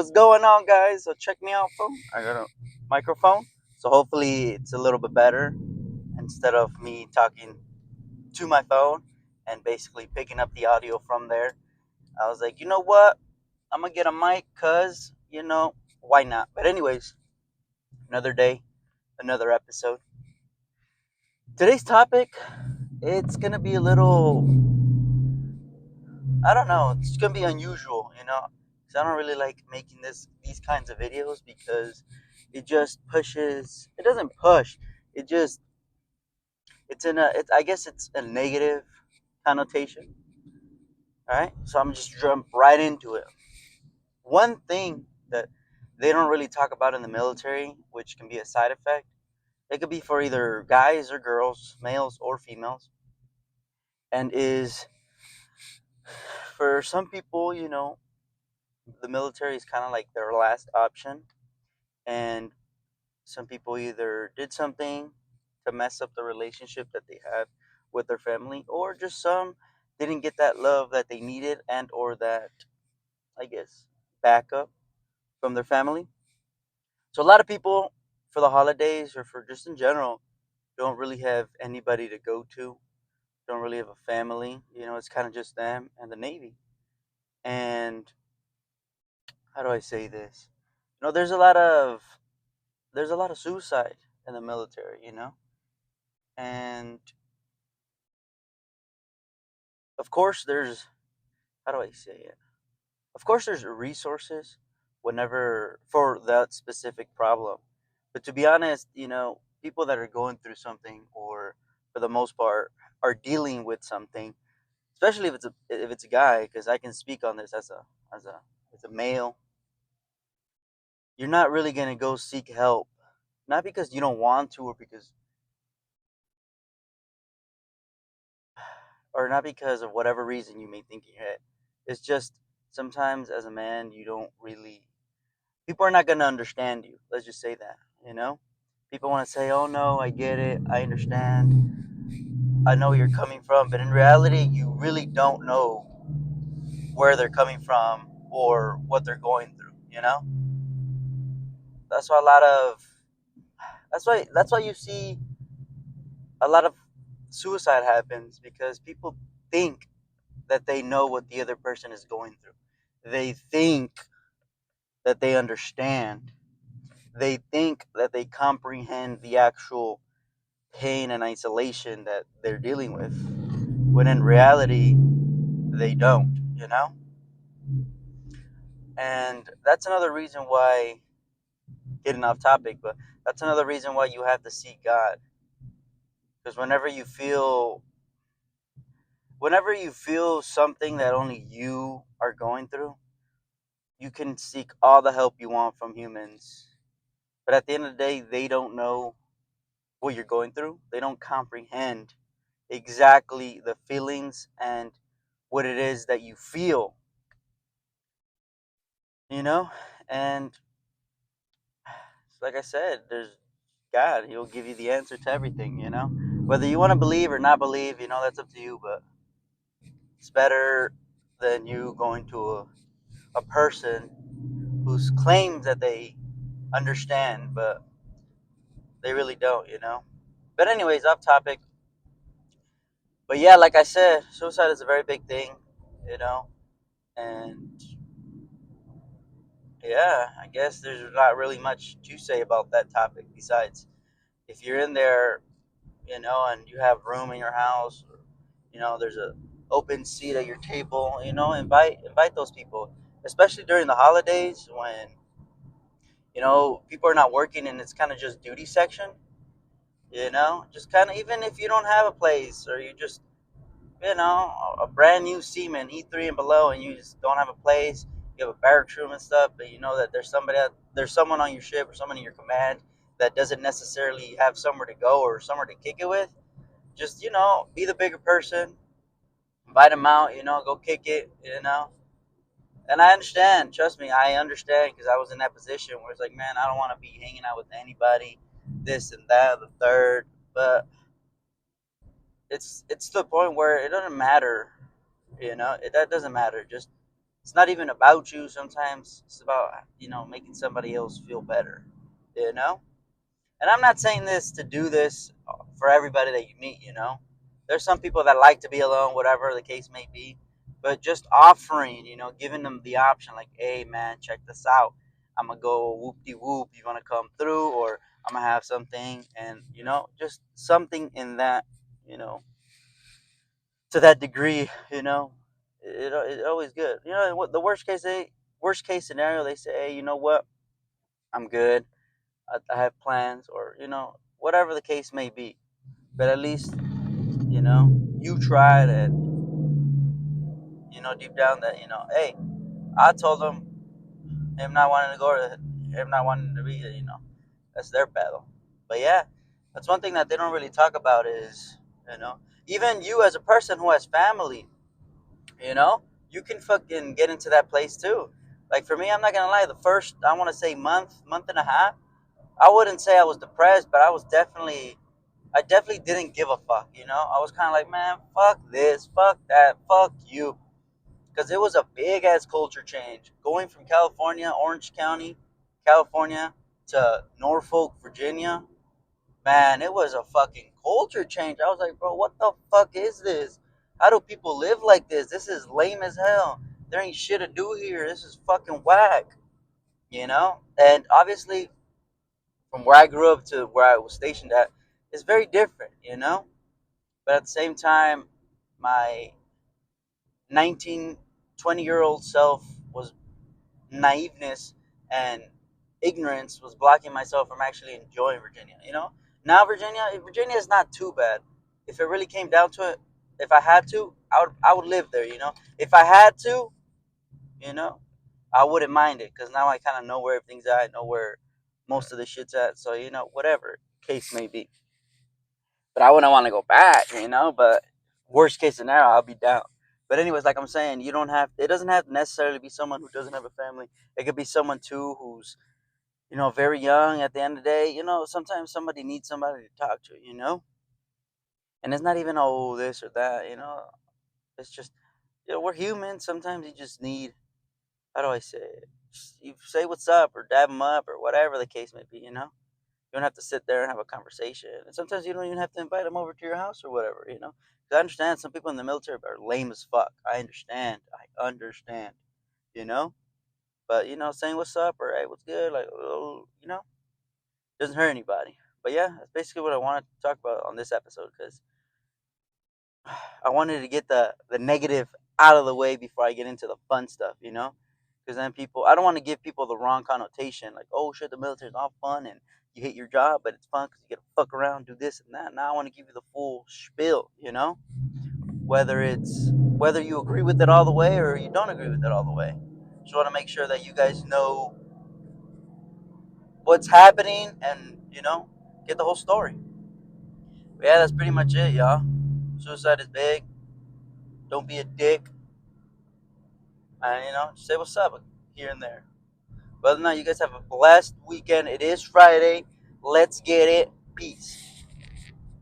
What's going on, guys? So check me out, phone. I got a microphone, so hopefully it's a little bit better instead of me talking to my phone and basically picking up the audio from there. I was like, you know what? I'm gonna get a mic, cause why not? But anyways, another day, another episode. Today's topic, it's gonna be a little, I don't know, it's gonna be unusual, because I don't really like making these kinds of videos because it just pushes. It doesn't push. It just it's in a. It's I guess it's a negative connotation. All right, so I'm just jump right into it. One thing that they don't really talk about in the military, which can be a side effect, it could be for either guys or girls, males or females, and is for some people, the military is kind of like their last option, and some people either did something to mess up the relationship that they had with their family, or just some didn't get that love that they needed and or that, I guess, backup from their family. So a lot of people for the holidays or for just in general don't really have anybody to go to, don't really have a family. It's kind of just them and the Navy. And how do I say this? There's a lot of suicide in the military, and of course there's, how do I say it? Of course there's resources whenever for that specific problem. But to be honest, people that are going through something or for the most part are dealing with something, especially if it's a guy, because I can speak on this as a as a male, you're not really gonna go seek help. Not because you don't want to or not because of whatever reason you may think in your head. It's just sometimes as a man you don't really, people are not going to understand you. Let's just say that, People want to say, "Oh no, I get it. I understand. I know where you're coming from." But in reality, you really don't know where they're coming from or what they're going through, That's why a lot of that's why you see a lot of suicide happens, because people think that they know what the other person is going through. They think that they understand. They think that they comprehend the actual pain and isolation that they're dealing with, when in reality, they don't, And that's another reason why, getting off topic, but that's another reason why you have to seek God. Because whenever you feel something that only you are going through, you can seek all the help you want from humans. But at the end of the day, they don't know what you're going through. They don't comprehend exactly the feelings and what it is that you feel, you know? And like I said, there's God. He'll give you the answer to everything, Whether you want to believe or not believe, that's up to you, but it's better than you going to a person who claims that they understand, but they really don't. But anyways, off topic. But yeah, like I said, suicide is a very big thing, you know, and yeah, I guess there's not really much to say about that topic besides, if you're in there, and you have room in your house, or, there's a open seat at your table, invite those people, especially during the holidays when, people are not working and it's kind of just duty section, just kind of, even if you don't have a place, or you just, a brand new seaman, E3 and below, and you just don't have a place. You have a barracks room and stuff, but you know that there's someone on your ship or someone in your command that doesn't necessarily have somewhere to go or somewhere to kick it with. Just, be the bigger person, invite them out, go kick it. And I understand, trust me, I understand, because I was in that position where it's like, man, I don't want to be hanging out with anybody, this and that, the third, but it's to the point where it doesn't matter, that doesn't matter. Just It's not even about you. Sometimes it's about, making somebody else feel better. You know. And I'm not saying this to do this for everybody that you meet. There's some people that like to be alone, whatever the case may be. But just offering, giving them the option, like, hey man, check this out. I'm gonna go whoop de whoop. You wanna come through, or I'm gonna have something, and just something in that, you know, to that degree. It always good. What the worst case scenario, they say, hey, you know what, I'm good. I have plans, or whatever the case may be. But at least you tried, and deep down that hey, I told him not wanting to go, or him not wanting to be there. That's their battle. But yeah, that's one thing that they don't really talk about is you know even you as a person who has family, you know you can fucking get into that place too. Like for me, I'm not gonna lie, the first, I want to say, month and a half, I wouldn't say I was depressed, but I definitely didn't give a fuck. I was kind of like, man, fuck this, fuck that, fuck you. Because it was a big ass culture change. Going from California, Orange County, California, to Norfolk, Virginia, man, it was a fucking culture change. I was like, bro, what the fuck is this? How do people live like this? This is lame as hell. There ain't shit to do here. This is fucking whack. And obviously, from where I grew up to where I was stationed at, it's very different. But at the same time, my 19, 20-year-old self was naiveness and ignorance was blocking myself from actually enjoying Virginia. Now Virginia is not too bad. If it really came down to it, if I had to, I would live there. If I had to, you know, I wouldn't mind it, because now I kind of know where everything's at, I know where most of the shit's at. So whatever case may be. But I wouldn't want to go back. But worst case scenario, I'll be down. But anyways, like I'm saying, you don't have. It doesn't have to necessarily be someone who doesn't have a family. It could be someone too who's very young. At the end of the day, sometimes somebody needs somebody to talk to. And it's not even this or that. It's just we're human. Sometimes you just need, how do I say it? Just, you say what's up, or dab them up, or whatever the case may be. You don't have to sit there and have a conversation. And sometimes you don't even have to invite them over to your house or whatever. 'Cause I understand some people in the military are lame as fuck. I understand. I understand. You know? But, saying what's up, or hey, what's good, like, oh, doesn't hurt anybody. But yeah, that's basically what I wanted to talk about on this episode, because I wanted to get the negative out of the way before I get into the fun stuff. Because then I don't want to give people the wrong connotation, like, oh shit, the military's all fun and you hate your job, but it's fun because you get to fuck around, do this and that. Now I want to give you the full spiel. Whether you agree with it all the way or you don't agree with it all the way. Just want to make sure that you guys know what's happening, and get the whole story. But yeah, that's pretty much it, y'all. Suicide is big. Don't be a dick. And just say what's up here and there. But other than that, you guys have a blessed weekend. It is Friday. Let's get it. Peace.